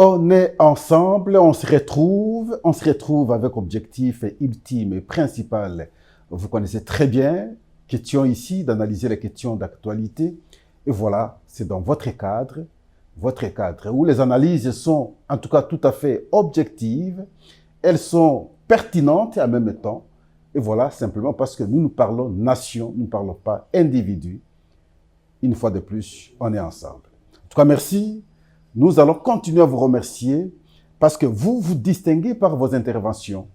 On est ensemble, on se retrouve avec objectif ultime et principal. Vous connaissez très bien, question ici d'analyser les questions d'actualité. Et voilà, c'est dans votre cadre, où les analyses sont en tout cas tout à fait objectives, elles sont pertinentes et en même temps. Et voilà, simplement parce que nous parlons nation, nous ne parlons pas individu. Une fois de plus, on est ensemble. En tout cas, merci. Nous allons continuer à vous remercier parce que vous vous distinguez par vos interventions.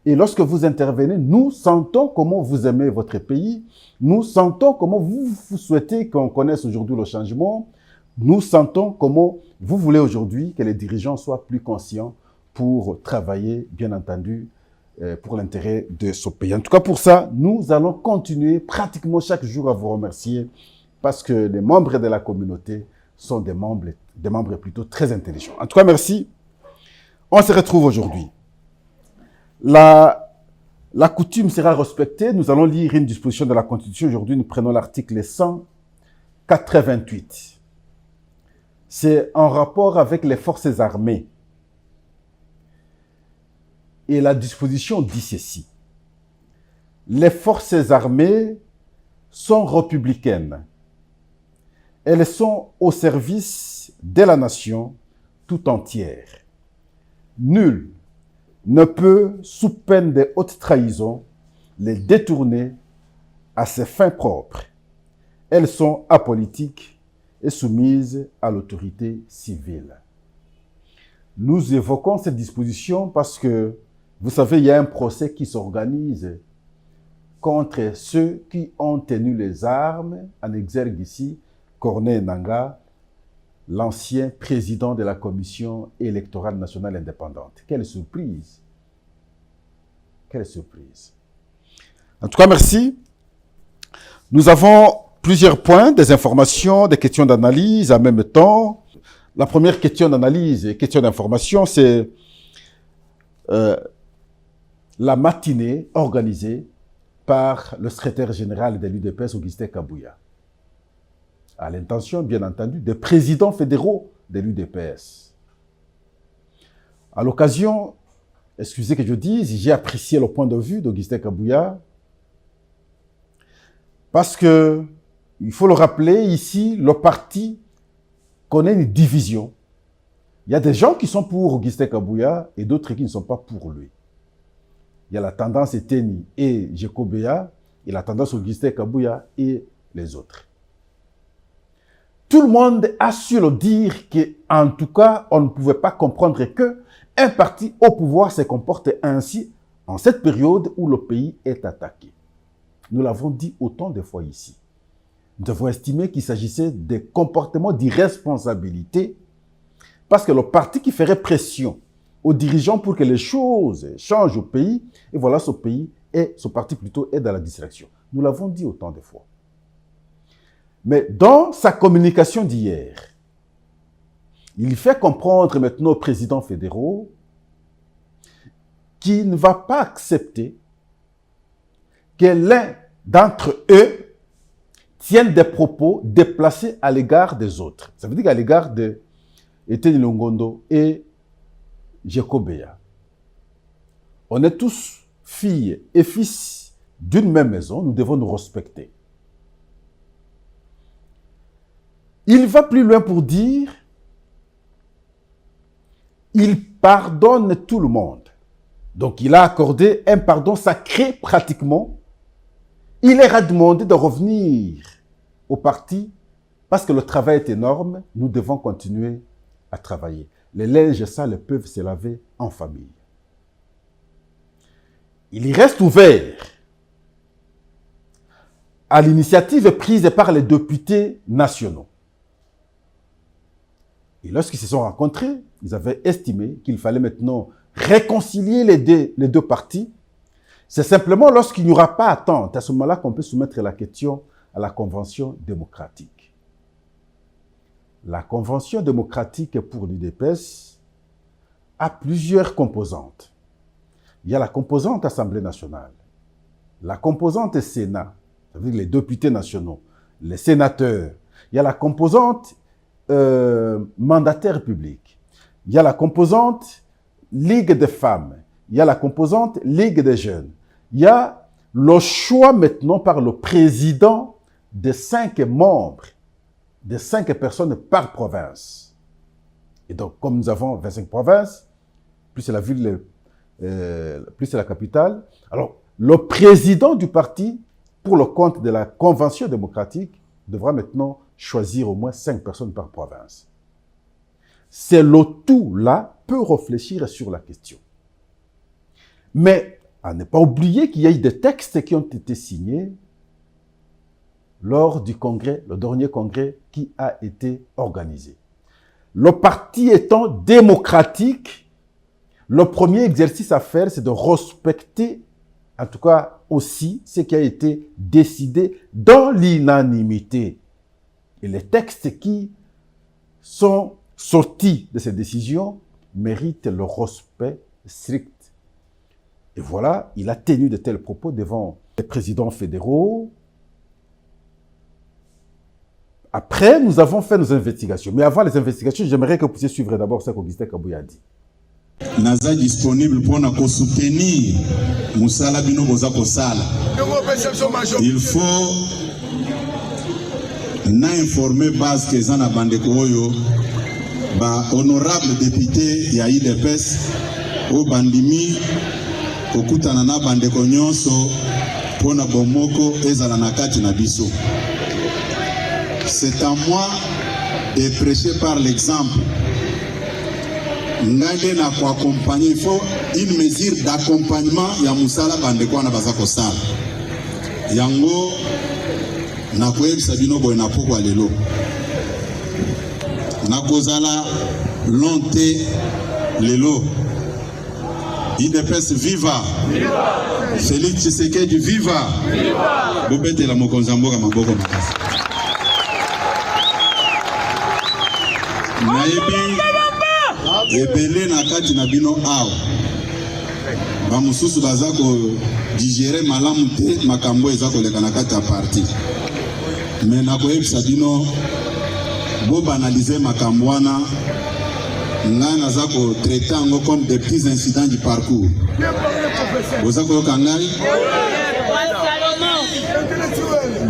Et lorsque vous intervenez, nous sentons comment vous aimez votre pays. Nous sentons comment vous souhaitez qu'on connaisse aujourd'hui le changement. Nous sentons comment vous voulez aujourd'hui que les dirigeants soient plus conscients pour travailler, bien entendu, pour l'intérêt de ce pays. En tout cas, pour ça, nous allons continuer pratiquement chaque jour à vous remercier parce que les membres de la communauté sont des membres plutôt très intelligents. En tout cas, merci. On se retrouve aujourd'hui. La coutume sera respectée. Nous allons lire une disposition de la Constitution. Aujourd'hui, nous prenons l'article 188. C'est en rapport avec les forces armées. Et la disposition dit ceci. Les forces armées sont républicaines. Elles sont au service de la nation tout entière. Nul ne peut, sous peine de haute trahison, les détourner à ses fins propres. Elles sont apolitiques et soumises à l'autorité civile. Nous évoquons cette disposition parce que, vous savez, il y a un procès qui s'organise contre ceux qui ont tenu les armes en exergue ici, Corneille Nangaa, l'ancien président de la Commission électorale nationale indépendante. Quelle surprise! Quelle surprise! En tout cas, merci. Nous avons plusieurs points, des informations, des questions d'analyse en même temps. La première question d'analyse et question d'information, c'est la matinée organisée par le secrétaire général de l'UDPS, Augustin Kabouya, à l'intention, bien entendu, des présidents fédéraux de l'UDPS. À l'occasion, excusez que je dise, j'ai apprécié le point de vue d'Augustin Kabouya, parce que, il faut le rappeler, ici, le parti connaît une division. Il y a des gens qui sont pour Augustin Kabouya et d'autres qui ne sont pas pour lui. Il y a la tendance Eteni et Jekobea, et la tendance Augustin Kabouya et les autres. Tout le monde a su le dire qu'en tout cas, on ne pouvait pas comprendre qu'un parti au pouvoir se comporte ainsi en cette période où le pays est attaqué. Nous l'avons dit autant de fois ici. Nous avons estimé qu'il s'agissait des comportements d'irresponsabilité parce que le parti qui ferait pression aux dirigeants pour que les choses changent au pays, et voilà, ce parti plutôt est dans la distraction. Nous l'avons dit autant de fois. Mais dans sa communication d'hier, il fait comprendre maintenant aux présidents fédéraux qu'il ne va pas accepter que l'un d'entre eux tienne des propos déplacés à l'égard des autres. Ça veut dire qu'à l'égard de Eteni Longondo et Jekobea. On est tous filles et fils d'une même maison, nous devons nous respecter. Il va plus loin pour dire, il pardonne tout le monde. Donc il a accordé un pardon sacré pratiquement. Il leur a demandé de revenir au parti parce que le travail est énorme, nous devons continuer à travailler. Les linges sales peuvent se laver en famille. Il y reste ouvert à l'initiative prise par les députés nationaux. Et lorsqu'ils se sont rencontrés, ils avaient estimé qu'il fallait maintenant réconcilier les deux partis. C'est simplement lorsqu'il n'y aura pas attente, à ce moment-là qu'on peut soumettre la question à la Convention démocratique. La Convention démocratique pour l'UDPS a plusieurs composantes. Il y a la composante Assemblée nationale, la composante Sénat, c'est-à-dire les députés nationaux, les sénateurs. Il y a la composante mandataire public. il y a la composante Ligue des femmes, il y a la composante Ligue des jeunes. Il y a le choix maintenant par le président de 5 membres, de 5 personnes par province. Et donc, comme nous avons 25 provinces, plus c'est la ville, plus c'est la capitale, alors le président du parti, pour le compte de la Convention démocratique, devra maintenant choisir au moins 5 personnes par province. C'est le tout là peut réfléchir sur la question. Mais à ne pas oublier qu'il y a eu des textes qui ont été signés lors du congrès, le dernier congrès qui a été organisé. Le parti étant démocratique, le premier exercice à faire, c'est de respecter, en tout cas aussi, ce qui a été décidé dans l'unanimité. Et les textes qui sont sortis de ces décisions méritent le respect strict. Et voilà, il a tenu de tels propos devant les présidents fédéraux. Après, nous avons fait nos investigations. Mais avant les investigations, j'aimerais que vous puissiez suivre d'abord ce qu'Augustin Kabouya a dit. Naza disponible pour nous soutenir Moussala Bino Boza Kosala. Il faut n'informer base que Zana Bandekoyo, honorable député ya IDPS, au Bandimi, Okutanana Bandeko Nyonso, Pona Bomoko, Ezala Nakati Nabiso. C'est à moi de prêcher par l'exemple. Ngande na ko accompagner, il faut une mesure d'accompagnement ya Moussala Bandeko na bazako sala. Yango na koyebisa bino boye na pokwa lelo. Na kozala lonte lelo. IDPS viva. Félix Tshisekedi viva. Bobete la mokonzamboka maboko makasi. Naebi ebele na kati na bino awa bamususu baza ko digere malamu te makambo eza koleka na kati ya parti me nakoyebisa bino bo banalize makambo wana ngai naza kotraite yango comme des petits incidents du parcours. Boza koyoka ngai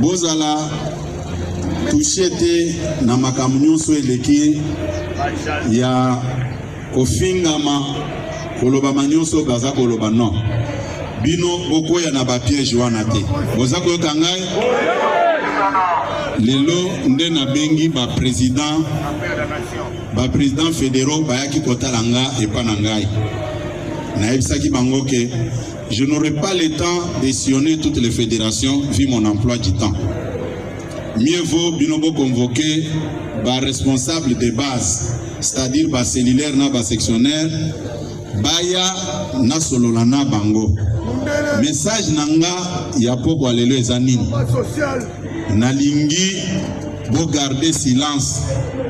bozala touche te na makambo nyonso eleki ya kofingama koloba manyonso baza koloba non bino bokoya na ba piège wana te boza koyoka ngai lelo nde na bengi ba président fédéraux bayaki kotala nga epa na ngai nayebisaki bango ke je n'aurai pas le temps de sillonner toutes les fédérations vu mon emploi du temps. Mieux vaut binobo convoquer ba responsable de base, c'est-à-dire ba cellulaire na ba sectionnaire, baya na solola na bango. Message nanga ya poko alelo ezanini. Na lingi bo garder silence,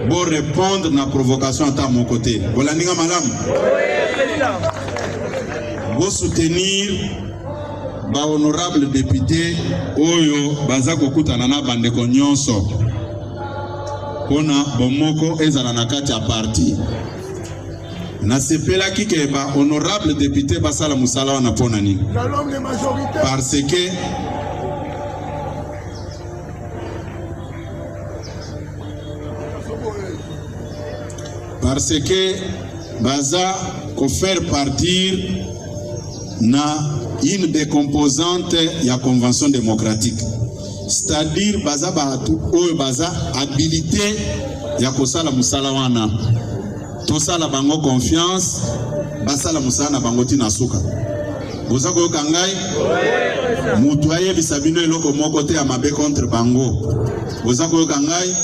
bo répondre na provocation à mon côté. Bolaninga madame. Bo soutenir ba honorable député oyo baza kokutana na bandeko nyonso pona bomoko ezala na kati ya parti na sepelaki ke ba honorable député basala musala wana pona nini parce que baza ko faire partir na une des composantes de la Convention démocratique. C'est-à-dire, baza batu oyo baza habilité ya kosala musala wana. Tosala bango confiance, basala musala na bango tina suka. Boza koyoka ngai? Mutu ayebisa bino eloko moko te ya mabe contre bango. Boza koyoka ngai?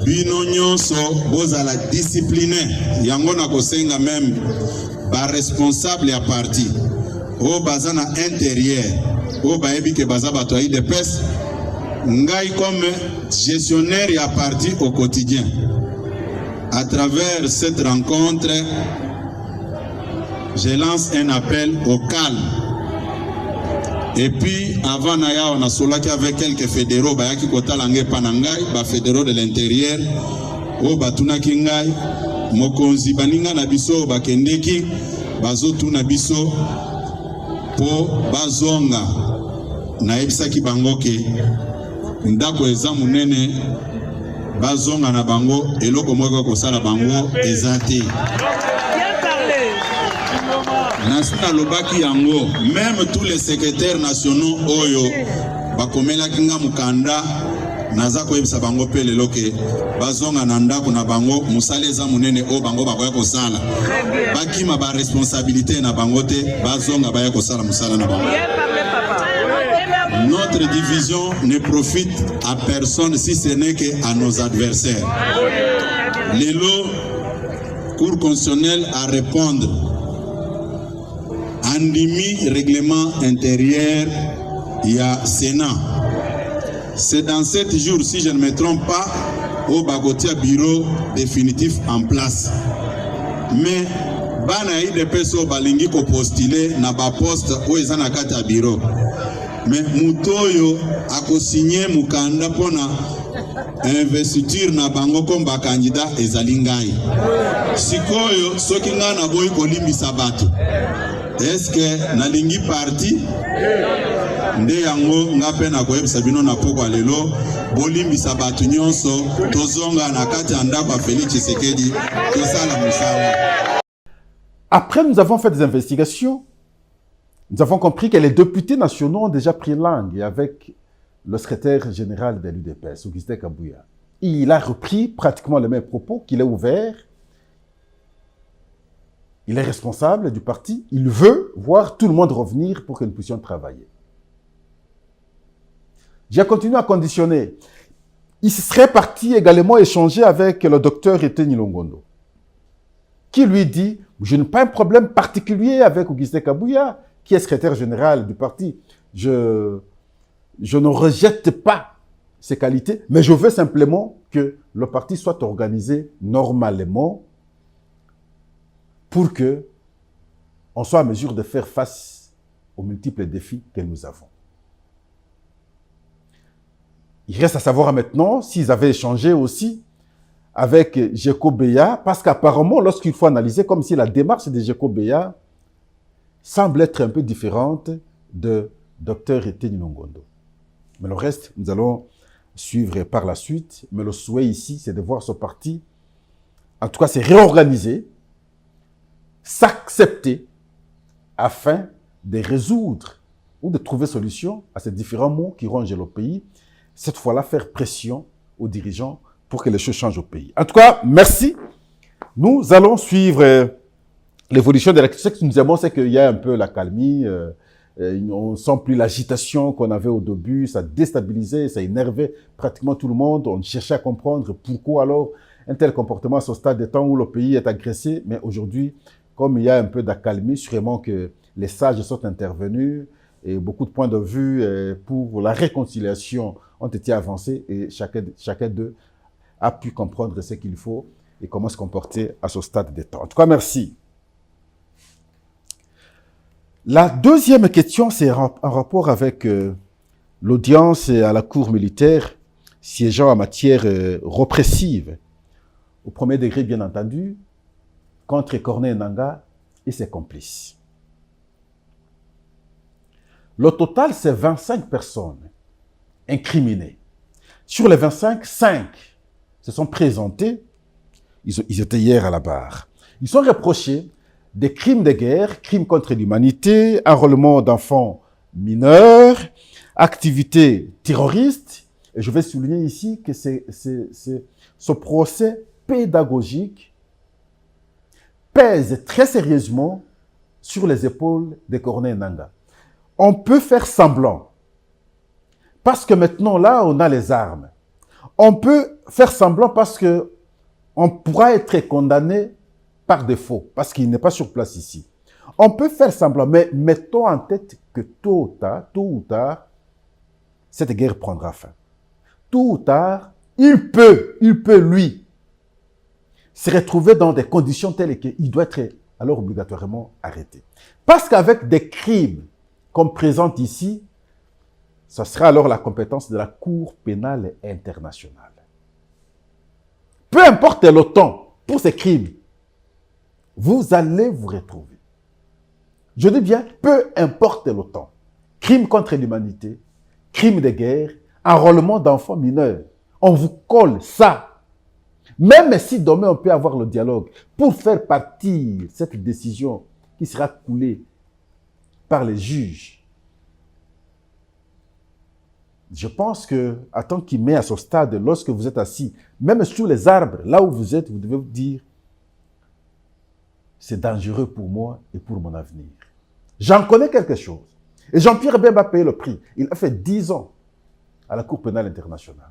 Bino nyonso bozala discipliné. Yango na kosenga même ba responsable ya parti o baza na intérieur o baebi ke baza bato de pes ngai comme gestionnaire ya parti au quotidien. À travers cette rencontre, je lance un appel au calme. Et puis avant naya on a solaki avec quelques fédéraux bayaki kotala ngai panangai ba fédéraux de l'intérieur o batuna kingai mokonzi baninga na biso bakendeki bazotuna biso po bazonga nayebisaki bango ke ndako eza munene bazonga na bango eloko moko kosala bango eza te. Nasina lobaki yango même tous les secrétaires nationaux oyo bakomelaki nga mukanda naza koyebisa bango pe lelo ke bazonga na ndako na bango musala eza munene o bango bakoya kosala bakima ba responsabilité na bango te bazonga baya kosala musala na bango. Notre division ne profite à personne si ce n'est qu'à nos adversaires. Lelo Cour constitutionnelle à répondre andimi règlement intérieur il y a Sénat. C'est dans 7 jours, si je ne me trompe pas, au Bagotia bureau définitif en place. Mais bana IDPS balingi ko postuler na ba poste o ezana kata bureau. Mais mutoyo ako signer mukanda pona investiture na bango comme ba candidat ezali ngai. Sikoyo soki nga na boyi kolimbisa bato. Est-ce que nalingi parti nde yango ngape na koyebisa bino na poko lelo bolimbisa bato nyonso tozonga na kati ya ndako ya Félix Tshisekedi tosala musala. Après, nous avons fait des investigations. Nous avons compris que les députés nationaux ont déjà pris langue avec le secrétaire général de l'UDPS, Augustin Kabouya. Il a repris pratiquement les mêmes propos qu'il a ouverts. Il est responsable du parti. Il veut voir tout le monde revenir pour que nous puissions travailler. J'ai continué à conditionner. Il serait parti également échanger avec le docteur Etienne Longondo, qui lui dit, je n'ai pas un problème particulier avec Augustin Kabouya, qui est secrétaire général du parti. Je ne rejette pas ses qualités, mais je veux simplement que le parti soit organisé normalement pour que on soit en mesure de faire face aux multiples défis que nous avons. Il reste à savoir maintenant s'ils avaient échangé aussi avec Djeko Beya, parce qu'apparemment, lorsqu'il faut analyser, comme si la démarche de Djeko Beya semble être un peu différente de Dr Etienne Longondo. Mais le reste, nous allons suivre par la suite. Mais le souhait ici, c'est de voir ce parti, en tout cas, se réorganiser, s'accepter, afin de résoudre ou de trouver solution à ces différents maux qui rongent le pays. Cette fois-là, faire pression aux dirigeants pour que les choses changent au pays. En tout cas, merci. Nous allons suivre l'évolution de la question. Ce que nous aimons, c'est qu'il y a un peu la calmie. On ne sent plus l'agitation qu'on avait au début. Ça déstabilisait, ça énervait pratiquement tout le monde. On cherchait à comprendre pourquoi alors un tel comportement à ce stade de temps où le pays est agressé. Mais aujourd'hui, comme il y a un peu d'accalmie, sûrement que les sages sont intervenus et beaucoup de points de vue pour la réconciliation ont été avancés et chacun d'eux a pu comprendre ce qu'il faut et comment se comporter à ce stade de temps. En tout cas, merci. La deuxième question, c'est en rapport avec l'audience à la cour militaire siégeant en matière répressive, au premier degré, bien entendu, contre Corneille Nangaa et ses complices. Le total, c'est 25 personnes incriminées. Sur les 25, 5 se sont présentés. Ils étaient hier à la barre. Ils sont reprochés des crimes de guerre, crimes contre l'humanité, enrôlement d'enfants mineurs, activités terroristes. Et je vais souligner ici que ce procès pédagogique pèse très sérieusement sur les épaules de Corneille Nangaa. On peut faire semblant, parce que maintenant, là, on a les armes. On peut faire semblant parce que on pourra être condamné par défaut, parce qu'il n'est pas sur place ici. On peut faire semblant, mais mettons en tête que tôt ou tard, cette guerre prendra fin. Tôt ou tard, il peut, lui, se retrouver dans des conditions telles qu'il doit être alors obligatoirement arrêté. Parce qu'avec des crimes comme présente ici, ce sera alors la compétence de la Cour pénale internationale. Peu importe le temps pour ces crimes, vous allez vous retrouver. Je dis bien, peu importe le temps. Crime contre l'humanité, crime de guerre, enrôlement d'enfants mineurs. On vous colle ça. Même si demain on peut avoir le dialogue pour faire partir cette décision qui sera coulée par les juges. Je pense que, à tant qu'il met à ce stade, lorsque vous êtes assis, même sous les arbres, là où vous êtes, vous devez vous dire, c'est dangereux pour moi et pour mon avenir. J'en connais quelque chose. Et Jean-Pierre Bemba a payé le prix. Il a fait 10 ans à la Cour pénale internationale.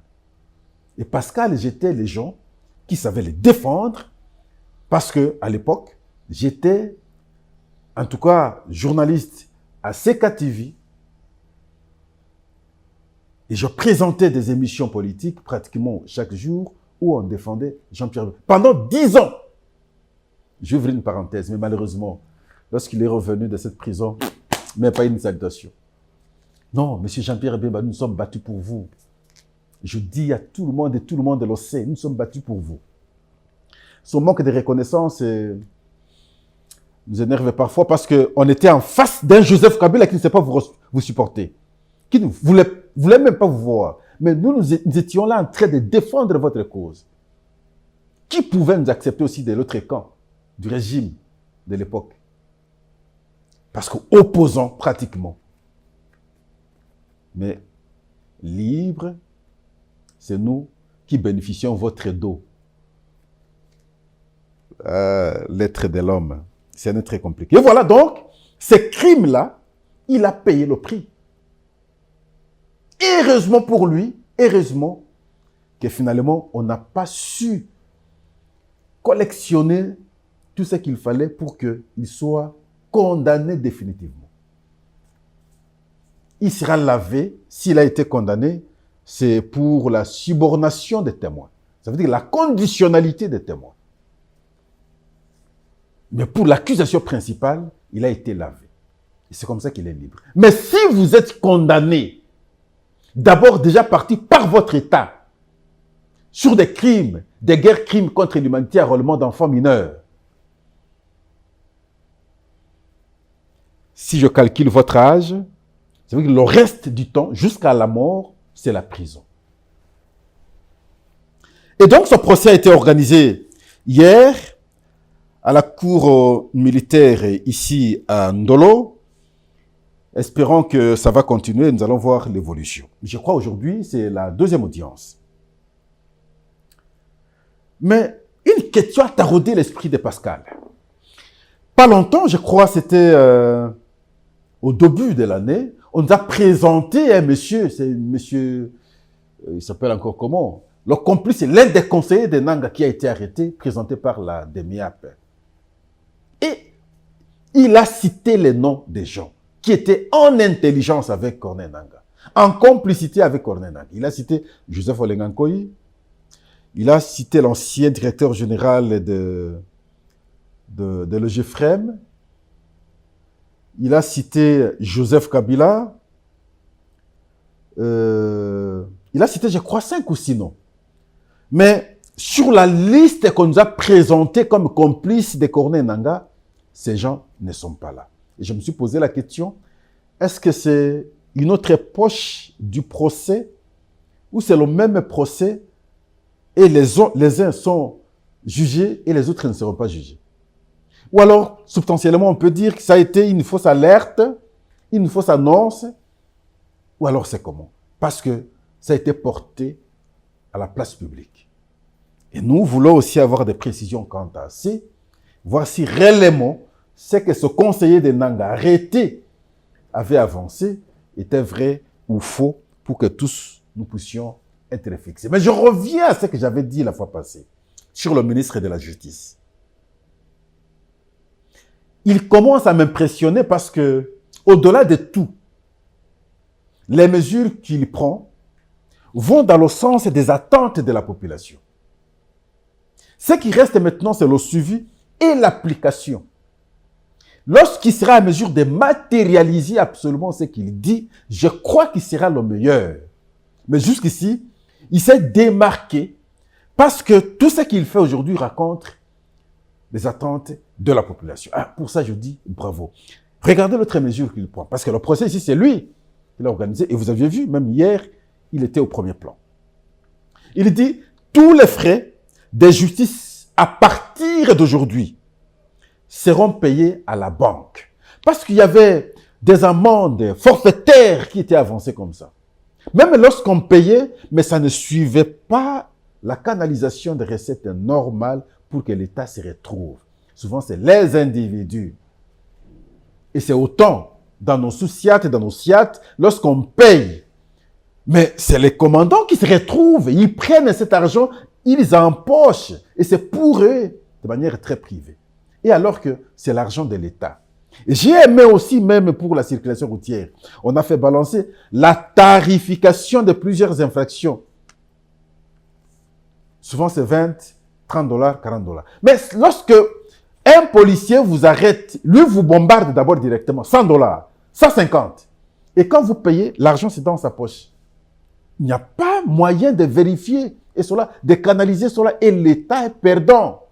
Et Pascal, j'étais les gens qui savaient les défendre parce que, à l'époque, j'étais, en tout cas, journaliste à CKTV et je présentais des émissions politiques pratiquement chaque jour où on défendait Jean-Pierre Bemba. Pendant 10 ans, j'ouvre une parenthèse, mais malheureusement, lorsqu'il est revenu de cette prison, mais pas une salutation. Non, monsieur Jean-Pierre Bemba, nous sommes battus pour vous. Je dis à tout le monde, et tout le monde le sait, nous sommes battus pour vous. Son manque de reconnaissance nous énerve parfois parce qu'on était en face d'un Joseph Kabila qui ne sait pas vous supporter, qui ne voulait même pas vous voir. Mais nous étions là en train de défendre votre cause. Qui pouvait nous accepter aussi de l'autre camp du régime de l'époque? Parce qu'opposants pratiquement. Mais libre, c'est nous qui bénéficions de votre dos. L'être de l'homme, c'est très compliqué. Et voilà donc, ce crime-là, il a payé le prix. Et heureusement pour lui, heureusement que finalement, on n'a pas su collectionner tout ce qu'il fallait pour qu'il soit condamné définitivement. Il sera lavé, s'il a été condamné, c'est pour la subornation des témoins. Ça veut dire la conditionnalité des témoins. Mais pour l'accusation principale, il a été lavé. Et c'est comme ça qu'il est libre. Mais si vous êtes condamné, d'abord déjà parti par votre État, sur des crimes, des guerres crimes contre l'humanité, enrôlement d'enfants mineurs, si je calcule votre âge, ça veut dire que le reste du temps, jusqu'à la mort, c'est la prison. Et donc, ce procès a été organisé hier à la cour militaire ici à Ndolo. Espérons que ça va continuer, nous allons voir l'évolution. Je crois aujourd'hui, c'est la deuxième audience. Mais une question a taraudé l'esprit de Pascal. Pas longtemps, je crois, c'était au début de l'année, on nous a présenté un monsieur, c'est monsieur, il s'appelle encore comment? Le complice, c'est l'un des conseillers de Nanga qui a été arrêté, présenté par la DEMIAP. Et il a cité les noms des gens qui étaient en intelligence avec Corneille Nanga, en complicité avec Corneille Nanga. Il a cité Joseph Olengankoyi, il a cité l'ancien directeur général de l'EGFREM, il a cité Joseph Kabila, il a cité, je crois, 5 ou 6 noms. Mais sur la liste qu'on nous a présentée comme complices de Corneille Nanga, ces gens ne sont pas là. Et je me suis posé la question, est-ce que c'est une autre poche du procès ou c'est le même procès et les uns sont jugés et les autres ne seront pas jugés? Ou alors, substantiellement, on peut dire que ça a été une fausse alerte, une fausse annonce, ou alors c'est comment? Parce que ça a été porté à la place publique. Et nous voulons aussi avoir des précisions quant à ça, voir si réellement ce que ce conseiller de Nanga arrêté avait avancé était vrai ou faux pour que tous nous puissions être fixés. Mais je reviens à ce que j'avais dit la fois passée sur le ministre de la Justice. Il commence à m'impressionner parce que, au-delà de tout, les mesures qu'il prend vont dans le sens des attentes de la population. Ce qui reste maintenant, c'est le suivi et l'application. Lorsqu'il sera à mesure de matérialiser absolument ce qu'il dit, je crois qu'il sera le meilleur. Mais jusqu'ici, il s'est démarqué parce que tout ce qu'il fait aujourd'hui raconte les attentes de la population. Ah, pour ça, je dis bravo. Regardez l'autre mesure qu'il prend. Parce que le procès ici, c'est lui qui l'a organisé. Et vous aviez vu, même hier, il était au premier plan. Il dit, tous les frais de justice à partir d'aujourd'hui seront payés à la banque. Parce qu'il y avait des amendes forfaitaires qui étaient avancées comme ça. Même lorsqu'on payait, mais ça ne suivait pas la canalisation des recettes normales pour que l'État se retrouve. Souvent, c'est les individus. Et c'est autant dans nos sous-SIAT et dans nos SIAT, lorsqu'on paye. Mais c'est les commandants qui se retrouvent. Ils prennent cet argent, ils empochent. Et c'est pour eux, de manière très privée. Et alors que c'est l'argent de l'État. Et j'ai aimé aussi, même pour la circulation routière, on a fait balancer la tarification de plusieurs infractions. Souvent, c'est 20, 30 dollars, 40 dollars. Mais lorsque un policier vous arrête, lui vous bombarde d'abord directement, 100 dollars, 150. Et quand vous payez, l'argent c'est dans sa poche. Il n'y a pas moyen de vérifier et cela, de canaliser cela, et l'État est perdant.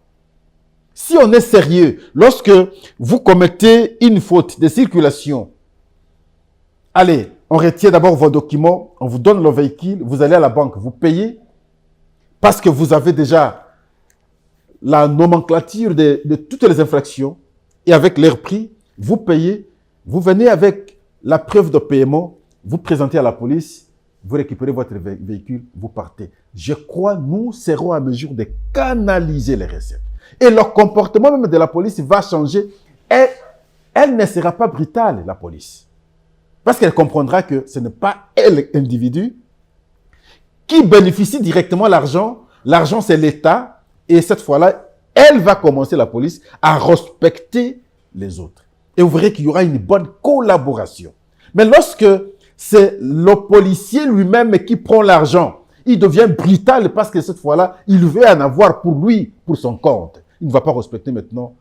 Si on est sérieux, lorsque vous commettez une faute de circulation, allez, on retient d'abord vos documents, on vous donne le véhicule, vous allez à la banque, vous payez, parce que vous avez déjà la nomenclature de toutes les infractions, et avec leur prix, vous payez, vous venez avec la preuve de paiement, vous présentez à la police, vous récupérez votre véhicule, vous partez. Je crois, nous serons à mesure de canaliser les recettes. Et le comportement même de la police va changer. Elle ne sera pas brutale, la police. Parce qu'elle comprendra que ce n'est pas elle, individu, qui bénéficie directement l'argent. L'argent, c'est l'État. Et cette fois-là, elle va commencer, la police, à respecter les autres. Et vous verrez qu'il y aura une bonne collaboration. Mais lorsque c'est le policier lui-même qui prend l'argent, il devient brutal parce que cette fois-là, il veut en avoir pour lui, pour son compte. Il ne va pas respecter maintenant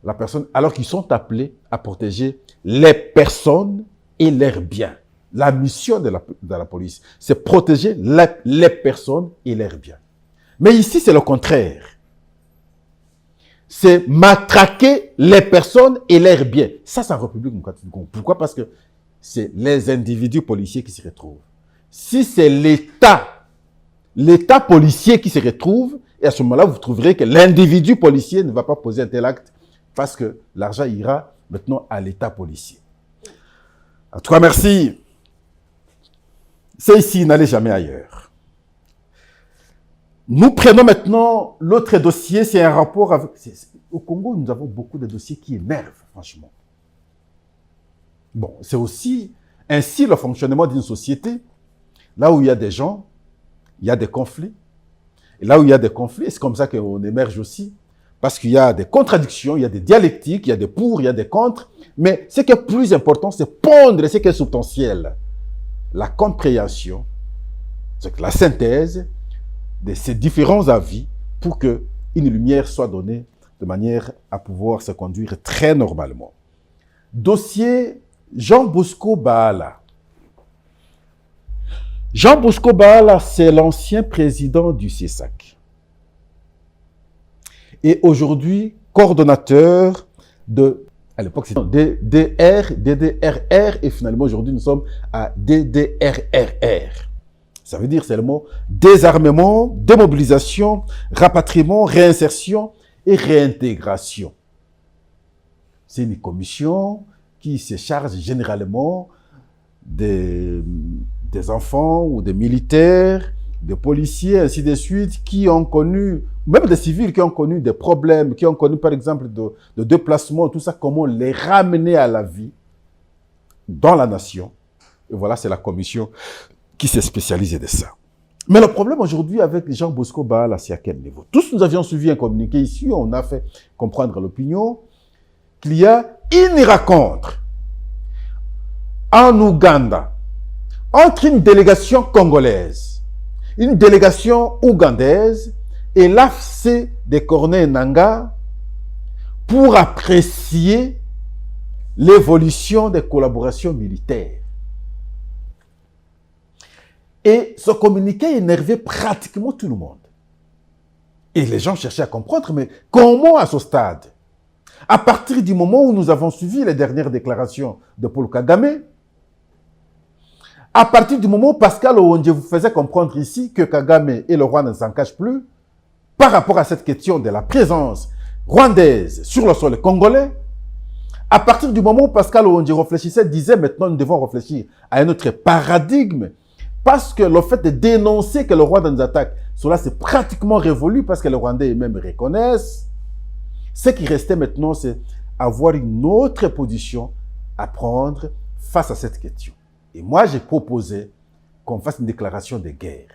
la personne, alors qu'ils sont appelés à protéger les personnes et leurs biens. La mission de la police, c'est protéger les personnes et leurs biens. Mais ici, c'est le contraire. C'est matraquer les personnes et leurs biens. Ça, c'est en République démocratique du Congo. Pourquoi? Parce que c'est les individus policiers qui se retrouvent. Si c'est l'État policier qui se retrouve, et à ce moment-là, vous trouverez que l'individu policier ne va pas poser un tel acte parce que l'argent ira maintenant à l'État policier. En tout cas, merci. C'est ici, n'allez jamais ailleurs. Nous prenons maintenant l'autre dossier, c'est un rapport avec... Au Congo, nous avons beaucoup de dossiers qui énervent, franchement. Bon, c'est aussi ainsi le fonctionnement d'une société. Là où il y a des gens, il y a des conflits. Et là où il y a des conflits, c'est comme ça qu'on émerge aussi. Parce qu'il y a des contradictions, il y a des dialectiques, il y a des pour, il y a des contre. Mais ce qui est plus important, c'est pondre ce qui est substantiel. La compréhension, c'est la synthèse de ces différents avis pour qu'une lumière soit donnée de manière à pouvoir se conduire très normalement. Dossier Jean Bosco Baala. Jean Bosco Baala, c'est l'ancien président du CESAC. Et aujourd'hui, coordonnateur à l'époque c'était DDRR, et finalement aujourd'hui nous sommes à DDRRR. Ça veut dire c'est le mot désarmement, démobilisation, rapatriement, réinsertion et réintégration. C'est une commission qui se charge généralement des enfants ou des militaires, des policiers, ainsi de suite, qui ont connu, même des civils qui ont connu des problèmes, qui ont connu par exemple de déplacement, tout ça, comment les ramener à la vie dans la nation. Et voilà, c'est la commission qui s'est spécialisée de ça. Mais le problème aujourd'hui avec Jean Bosco Baala, c'est à quel niveau? Tous nous avions suivi un communiqué ici, on a fait comprendre l'opinion qu'il y a une rencontre en Ouganda entre une délégation congolaise, une délégation ougandaise et l'AFC de Corneille Nangaa pour apprécier l'évolution des collaborations militaires. Et ce communiqué énervait pratiquement tout le monde. Et les gens cherchaient à comprendre, mais comment à ce stade? À partir du moment où nous avons suivi les dernières déclarations de Paul Kagame, à partir du moment où Pascal Owondje vous faisait comprendre ici que Kagame et le Rwanda ne s'en cachent plus, par rapport à cette question de la présence rwandaise sur le sol congolais, à partir du moment où Pascal Owondje réfléchissait, disait maintenant nous devons réfléchir à un autre paradigme, parce que le fait de dénoncer que le Rwanda nous attaque, cela c'est pratiquement révolu parce que les Rwandais eux-mêmes reconnaissent. Ce qui restait maintenant, c'est avoir une autre position à prendre face à cette question. Et moi, j'ai proposé qu'on fasse une déclaration de guerre.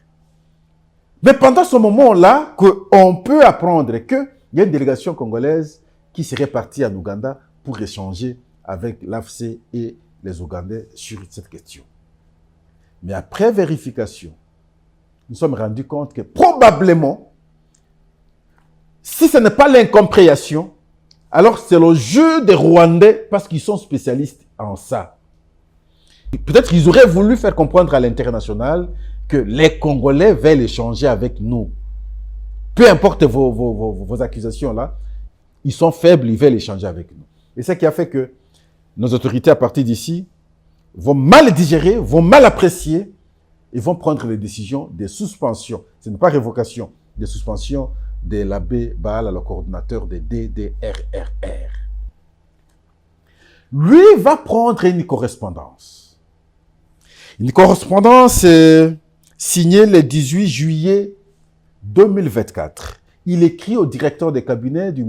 Mais pendant ce moment-là, on peut apprendre qu'il y a une délégation congolaise qui serait partie en Ouganda pour échanger avec l'AFC et les Ougandais sur cette question. Mais après vérification, nous sommes rendus compte que probablement, si ce n'est pas l'incompréhension, alors c'est le jeu des Rwandais parce qu'ils sont spécialistes en ça. Peut-être qu'ils auraient voulu faire comprendre à l'international que les Congolais veulent échanger avec nous. Peu importe vos accusations là, ils sont faibles, ils veulent échanger avec nous. Et c'est ce qui a fait que nos autorités à partir d'ici vont mal digérer, vont mal apprécier et vont prendre les décisions de suspension. Ce n'est pas révocation, de suspension de l'abbé Baal, le coordinateur des DDRRR. Lui va prendre une correspondance. Une correspondance signée le 18 juillet 2024. Il écrit au directeur des cabinets du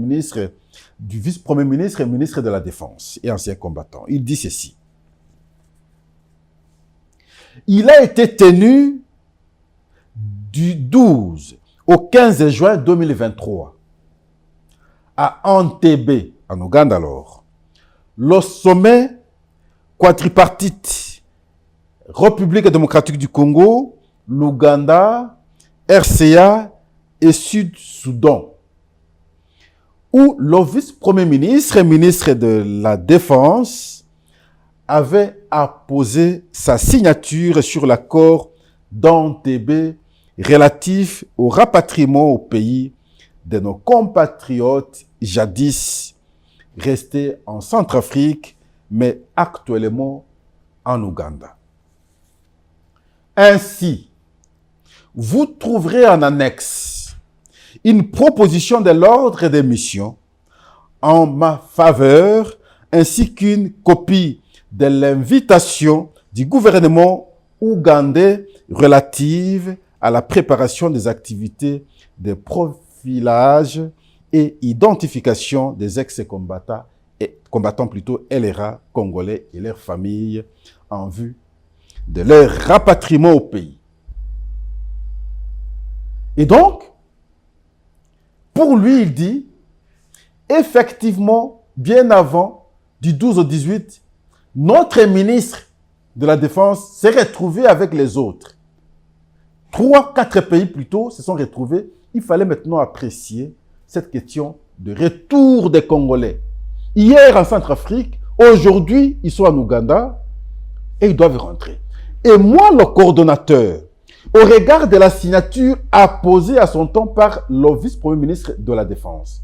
vice-premier ministre et ministre de la Défense et ancien combattant. Il dit ceci. Il a été tenu du 12 au 15 juin 2023 à Entebbe, en Ouganda alors, le sommet quadripartite République démocratique du Congo, l'Ouganda, RCA et Sud-Soudan, où le vice-premier ministre et ministre de la Défense avait apposé sa signature sur l'accord d'Entebbe relatif au rapatriement au pays de nos compatriotes jadis restés en Centrafrique, mais actuellement en Ouganda. Ainsi, vous trouverez en annexe une proposition de l'ordre des missions en ma faveur, ainsi qu'une copie de l'invitation du gouvernement ougandais relative à la préparation des activités de profilage et identification des ex-combattants, LRA congolais et leurs familles en vue de leur rapatriement au pays. Et donc, pour lui, il dit, effectivement, bien avant, du 12 au 18, notre ministre de la Défense s'est retrouvé avec les autres. 3-4 pays plutôt se sont retrouvés. Il fallait maintenant apprécier cette question de retour des Congolais. Hier en Centrafrique, aujourd'hui, ils sont en Ouganda et ils doivent rentrer. Et moi, le coordonnateur, au regard de la signature apposée à son temps par le vice-premier ministre de la Défense,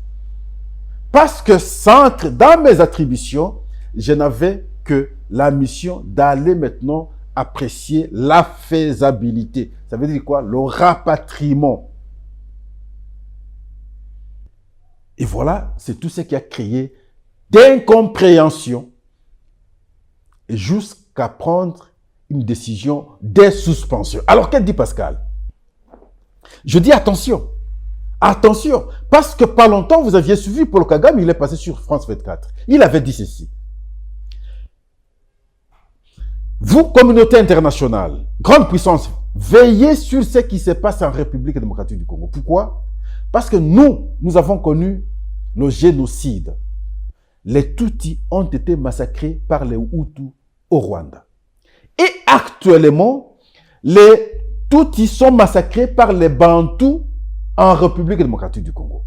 parce que dans mes attributions, je n'avais que la mission d'aller maintenant apprécier la faisabilité. Ça veut dire quoi? Le rapatriement. Et voilà, c'est tout ce qui a créé d'incompréhension et jusqu'à prendre une décision de suspension. Alors, qu'est-ce que dit Pascal? Je dis attention. Attention. Parce que pas longtemps, vous aviez suivi Paul Kagame, il est passé sur France 24. Il avait dit ceci. Vous, communauté internationale, grande puissance, veillez sur ce qui se passe en République démocratique du Congo. Pourquoi? Parce que nous avons connu le génocide. Les Tutsis ont été massacrés par les Hutus au Rwanda. Et actuellement, les Tutsis sont massacrés par les Bantous en République démocratique du Congo.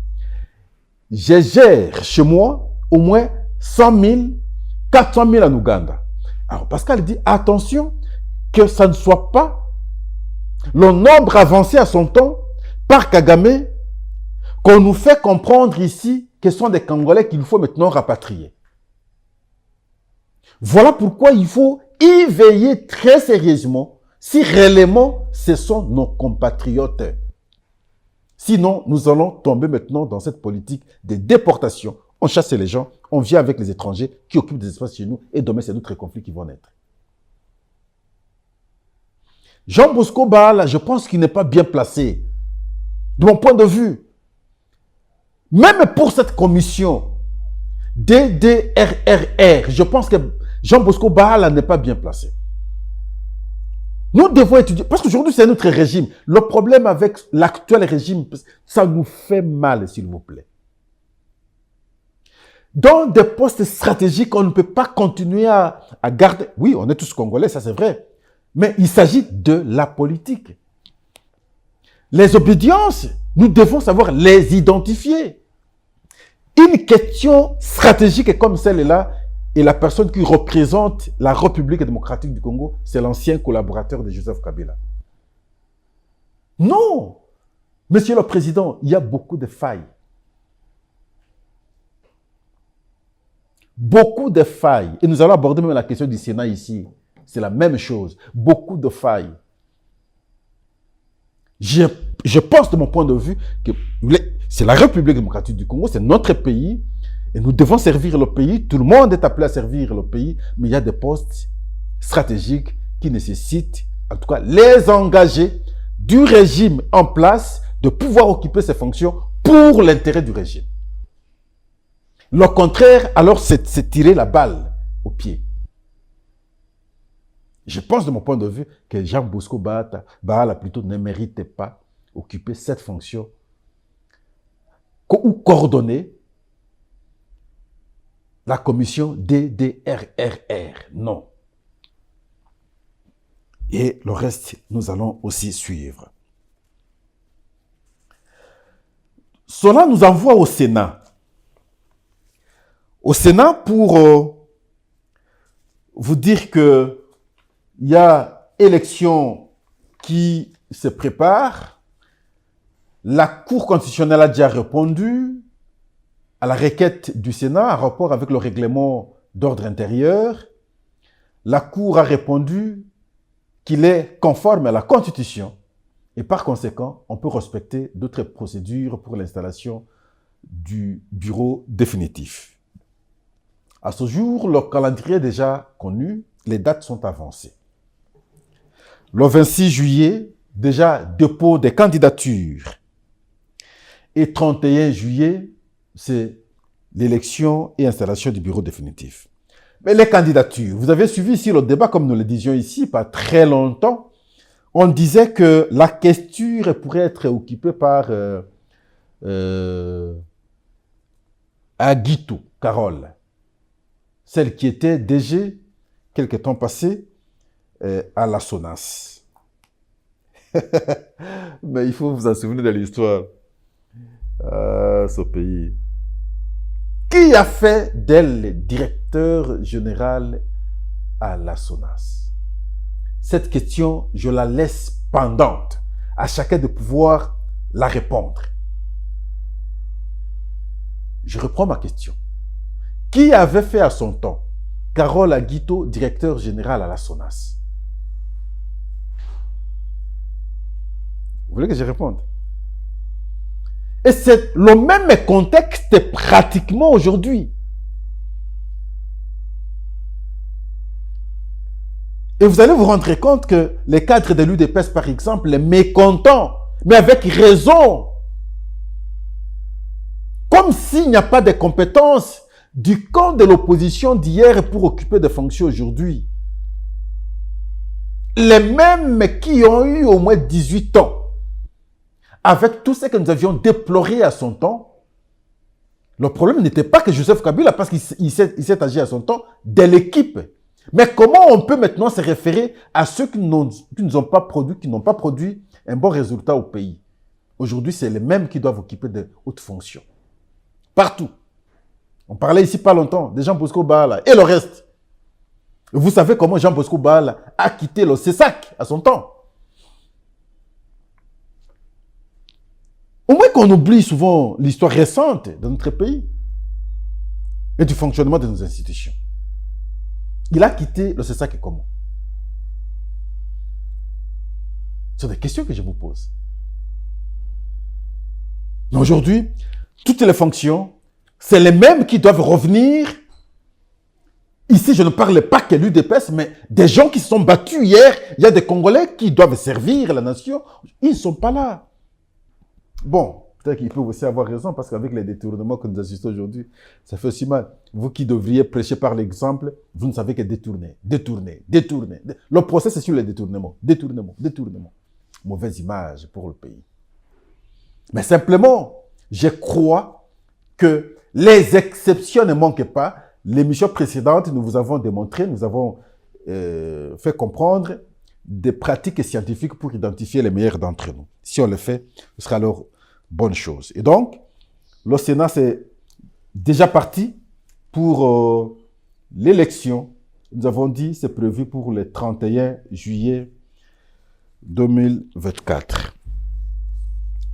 Je gère chez moi au moins 100 000, 400 000 en Ouganda. Alors Pascal dit, attention, que ça ne soit pas le nombre avancé à son temps par Kagame, qu'on nous fait comprendre ici que ce sont des Congolais qu'il faut maintenant rapatrier. Voilà pourquoi il faut y veiller très sérieusement si réellement ce sont nos compatriotes. Sinon, nous allons tomber maintenant dans cette politique de déportation. On chasse les gens, on vient avec les étrangers qui occupent des espaces chez nous et demain, c'est d'autres conflits qui vont naître. Jean Bosco Bahala, je pense qu'il n'est pas bien placé. De mon point de vue, même pour cette commission DDRRR, je pense que Jean Bosco Bahala n'est pas bien placé. Nous devons étudier, parce qu'aujourd'hui c'est notre régime. Le problème avec l'actuel régime, ça nous fait mal, s'il vous plaît. Dans des postes stratégiques, on ne peut pas continuer à garder... Oui, on est tous Congolais, ça c'est vrai. Mais il s'agit de la politique. Les obédiences, nous devons savoir les identifier. Une question stratégique comme celle-là, et la personne qui représente la République démocratique du Congo, c'est l'ancien collaborateur de Joseph Kabila. Non! Monsieur le Président, il y a beaucoup de failles. Beaucoup de failles. Et nous allons aborder même la question du Sénat ici. C'est la même chose. Beaucoup de failles. Je pense de mon point de vue que c'est la République démocratique du Congo, c'est notre pays. Et nous devons servir le pays. Tout le monde est appelé à servir le pays. Mais il y a des postes stratégiques qui nécessitent, en tout cas, les engagés du régime en place de pouvoir occuper ces fonctions pour l'intérêt du régime. Le contraire, alors, c'est tirer la balle au pied. Je pense de mon point de vue que Jean Bosco Bahala plutôt ne méritait pas occuper cette fonction ou coordonner la commission DDRRR. Non. Et le reste, nous allons aussi suivre. Cela nous envoie au Sénat. Au Sénat pour vous dire que il y a élection qui se prépare. La Cour constitutionnelle a déjà répondu à la requête du Sénat en rapport avec le règlement d'ordre intérieur. La Cour a répondu qu'il est conforme à la Constitution et par conséquent, on peut respecter d'autres procédures pour l'installation du bureau définitif. À ce jour, le calendrier est déjà connu, les dates sont avancées. Le 26 juillet, déjà dépôt des candidatures. Et 31 juillet, c'est l'élection et installation du bureau définitif. Mais les candidatures, vous avez suivi ici le débat, comme nous le disions ici, pas très longtemps. On disait que la questure pourrait être occupée par Aguito, Carole, celle qui était DG, quelque temps passé, à la SONAS. Mais il faut vous en souvenir de l'histoire. Ce pays. Qui a fait d'elle directeur général à la SONAS? Cette question, je la laisse pendante. À chacun de pouvoir la répondre. Je reprends ma question. Qui avait fait à son temps Carole Aguito, directeur général à la SONAS? Vous voulez que je réponde? Et c'est le même contexte pratiquement aujourd'hui. Et vous allez vous rendre compte que les cadres de l'UDPS, par exemple, les mécontents, mais avec raison, comme s'il n'y a pas de compétences du camp de l'opposition d'hier pour occuper des fonctions aujourd'hui. Les mêmes qui ont eu au moins 18 ans, avec tout ce que nous avions déploré à son temps, le problème n'était pas que Joseph Kabila, parce qu'il s'est agi à son temps de l'équipe. Mais comment on peut maintenant se référer à ceux qui n'ont pas produit un bon résultat au pays? Aujourd'hui, c'est les mêmes qui doivent occuper de hautes fonctions. Partout. On parlait ici pas longtemps de Jean Bosco Bahala et le reste. Vous savez comment Jean Bosco Bahala a quitté le CESAC à son temps. Au moins qu'on oublie souvent l'histoire récente de notre pays et du fonctionnement de nos institutions. Il a quitté le CESAC comment? Ce sont des questions que je vous pose. Mais aujourd'hui, toutes les fonctions, c'est les mêmes qui doivent revenir. Ici, je ne parle pas que l'UDPS, mais des gens qui se sont battus hier. Il y a des Congolais qui doivent servir la nation. Ils ne sont pas là. Bon, peut-être qu'ils peuvent aussi avoir raison, parce qu'avec les détournements que nous assistons aujourd'hui, ça fait aussi mal. Vous qui devriez prêcher par l'exemple, vous ne savez que détourner, détourner, détourner. Le procès, c'est sur les détournements. Détournement, détournement. Mauvaise image pour le pays. Mais simplement, je crois que les exceptions ne manquent pas. L'émission précédente, nous vous avons démontré, nous avons fait comprendre des pratiques scientifiques pour identifier les meilleurs d'entre nous. Si on le fait, ce sera alors bonne chose. Et donc, le Sénat, c'est déjà parti pour l'élection. Nous avons dit, c'est prévu pour le 31 juillet 2024.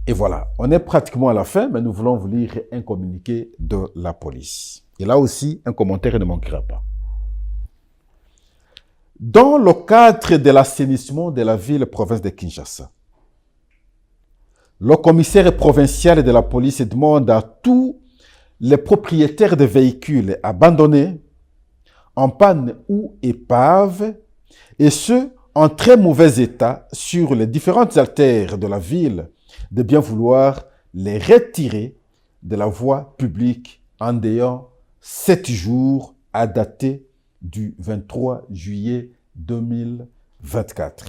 Et voilà, on est pratiquement à la fin, mais nous voulons vous lire un communiqué de la police. Et là aussi, un commentaire ne manquera pas. Dans le cadre de l'assainissement de la ville-province de Kinshasa, le commissaire provincial de la police demande à tous les propriétaires de véhicules abandonnés, en panne ou épave, et ceux en très mauvais état sur les différentes artères de la ville, de bien vouloir les retirer de la voie publique en ayant 7 jours à dater du 23 juillet 2024.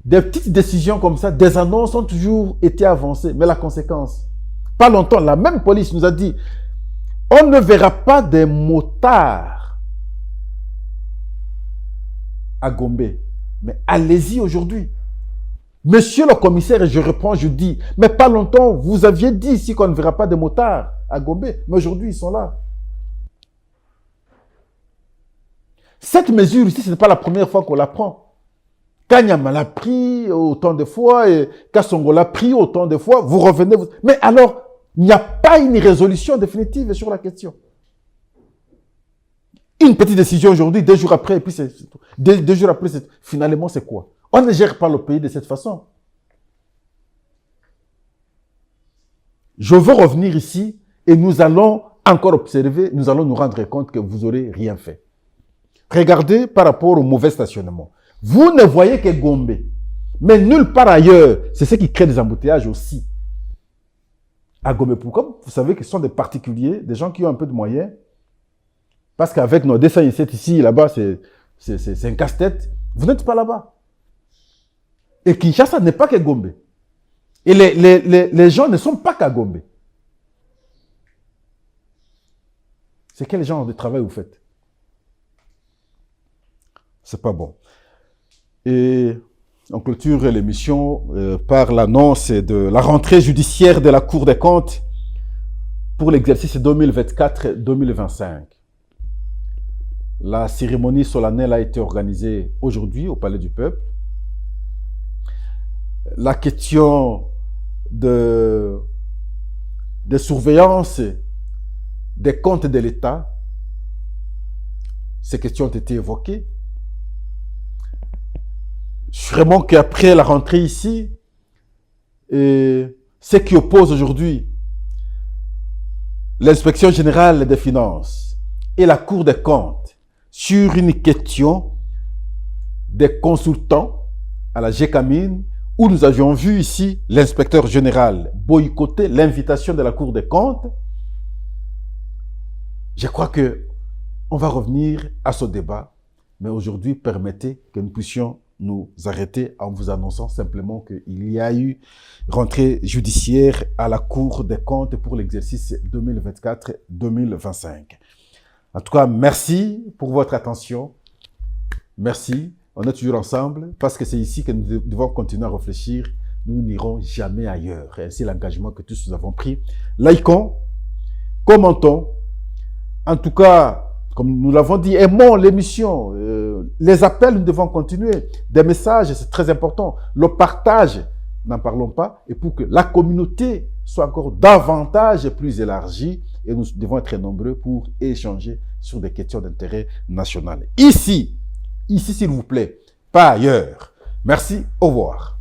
Des petites décisions comme ça, des annonces ont toujours été avancées, mais la conséquence, pas longtemps, la même police nous a dit, on ne verra pas des motards à Gombe, mais allez-y aujourd'hui. Monsieur le commissaire, je reprends, je dis, mais pas longtemps, vous aviez dit ici qu'on ne verra pas de motards à Gombe, mais aujourd'hui, ils sont là. Cette mesure ici, ce n'est pas la première fois qu'on la prend. Kanyama l'a pris autant de fois, et Kassongo l'a pris autant de fois, vous revenez. Mais alors, il n'y a pas une résolution définitive sur la question. Une petite décision aujourd'hui, 2 jours après, et puis c'est tout. 2 jours après, finalement, c'est quoi? On ne gère pas le pays de cette façon. Je veux revenir ici et nous allons encore observer, nous allons nous rendre compte que vous n'aurez rien fait. Regardez par rapport au mauvais stationnement. Vous ne voyez que Gombe, mais nulle part ailleurs. C'est ce qui crée des embouteillages aussi. À Gombe, pourquoi? Vous savez que ce sont des particuliers, des gens qui ont un peu de moyens. Parce qu'avec nos dessins ici, là-bas, c'est un casse-tête. Vous n'êtes pas là-bas. Et Kinshasa n'est pas que Gombe. Et les gens ne sont pas qu'à Gombe. C'est quel genre de travail vous faites? C'est pas bon. Et on clôture l'émission par l'annonce de la rentrée judiciaire de la Cour des comptes pour l'exercice 2024-2025. La cérémonie solennelle a été organisée aujourd'hui au Palais du Peuple. La question de surveillance des comptes de l'État, ces questions ont été évoquées. Vraiment qu'après la rentrée ici, ce qui oppose aujourd'hui l'inspection générale des finances et la Cour des comptes sur une question des consultants à la GECAMIN, où nous avions vu ici l'inspecteur général boycotter l'invitation de la Cour des comptes. Je crois que on va revenir à ce débat, mais aujourd'hui, permettez que nous puissions nous arrêter en vous annonçant simplement qu'il y a eu rentrée judiciaire à la Cour des comptes pour l'exercice 2024-2025. En tout cas, merci pour votre attention. Merci. On est toujours ensemble parce que c'est ici que nous devons continuer à réfléchir. Nous n'irons jamais ailleurs. Et c'est l'engagement que tous nous avons pris. Likons, commentons. En tout cas, comme nous l'avons dit, aimons l'émission. Les appels, nous devons continuer. Des messages, c'est très important. Le partage. n'en parlons pas, et pour que la communauté soit encore davantage et plus élargie, et nous devons être nombreux pour échanger sur des questions d'intérêt national. Ici, s'il vous plaît, pas ailleurs. Merci, au revoir.